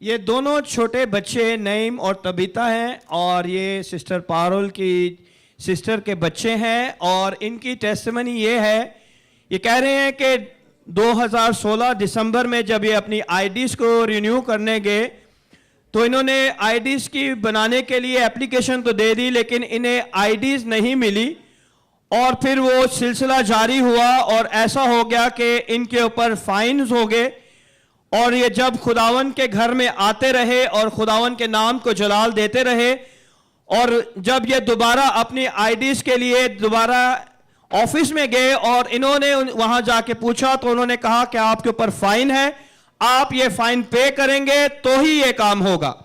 ये दोनों छोटे बच्चे नईम और तबीता हैं और ये सिस्टर पारुल की सिस्टर के बच्चे हैं। और इनकी टेस्टिमनी ये है, ये कह रहे हैं कि 2016 दिसंबर में जब ये अपनी आईडीज़ को रिन्यू करने गए तो इन्होंने आईडीज़ की बनाने के लिए एप्लीकेशन तो दे दी, लेकिन इन्हें आईडीज़ नहीं मिली। और फिर वो सिलसिला जारी हुआ और ऐसा हो गया कि इनके ऊपर फाइन्स हो गए। और ये जब खुदावन के घर में आते रहे और खुदावन के नाम को जलाल देते रहे, और जब ये दोबारा अपनी आईडीज़ के लिए दोबारा ऑफिस में गए और इन्होंने वहां जाके पूछा तो उन्होंने कहा कि आपके ऊपर फाइन है, आप ये फाइन पे करेंगे तो ही ये काम होगा।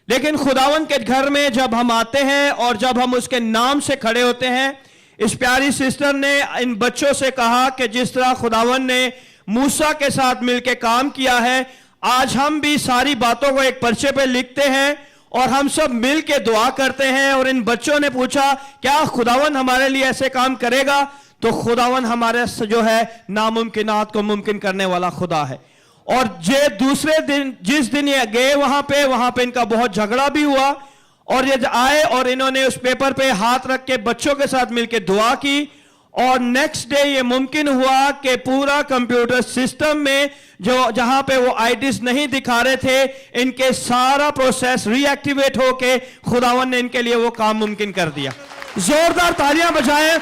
लेकिन खुदावन के घर में जब हम आते हैं और जब हम उसके नाम से खड़े होते हैं, इस प्यारी सिस्टर ने इन बच्चों से कहा कि जिस तरह खुदावन ने मूसा के साथ मिलकर काम किया है, आज हम भी सारी बातों को एक पर्चे पे लिखते हैं और हम सब मिल के दुआ करते हैं। और इन बच्चों ने पूछा क्या खुदावन हमारे लिए ऐसे काम करेगा? तो खुदावन हमारे जो है नामुमकिनात को मुमकिन करने वाला खुदा है। और जे दूसरे दिन जिस दिन ये गए वहां पे इनका बहुत झगड़ा भी हुआ और ये आए और इन्होंने उस पेपर पे हाथ रख के बच्चों के साथ मिलकर दुआ की। और नेक्स्ट डे ये मुमकिन हुआ कि पूरा कंप्यूटर सिस्टम में जो जहां पे वो आईडीज़ नहीं दिखा रहे थे, इनके सारा प्रोसेस रीएक्टिवेट होके खुदावन ने इनके लिए वो काम मुमकिन कर दिया। जोरदार तालियां बजाएं।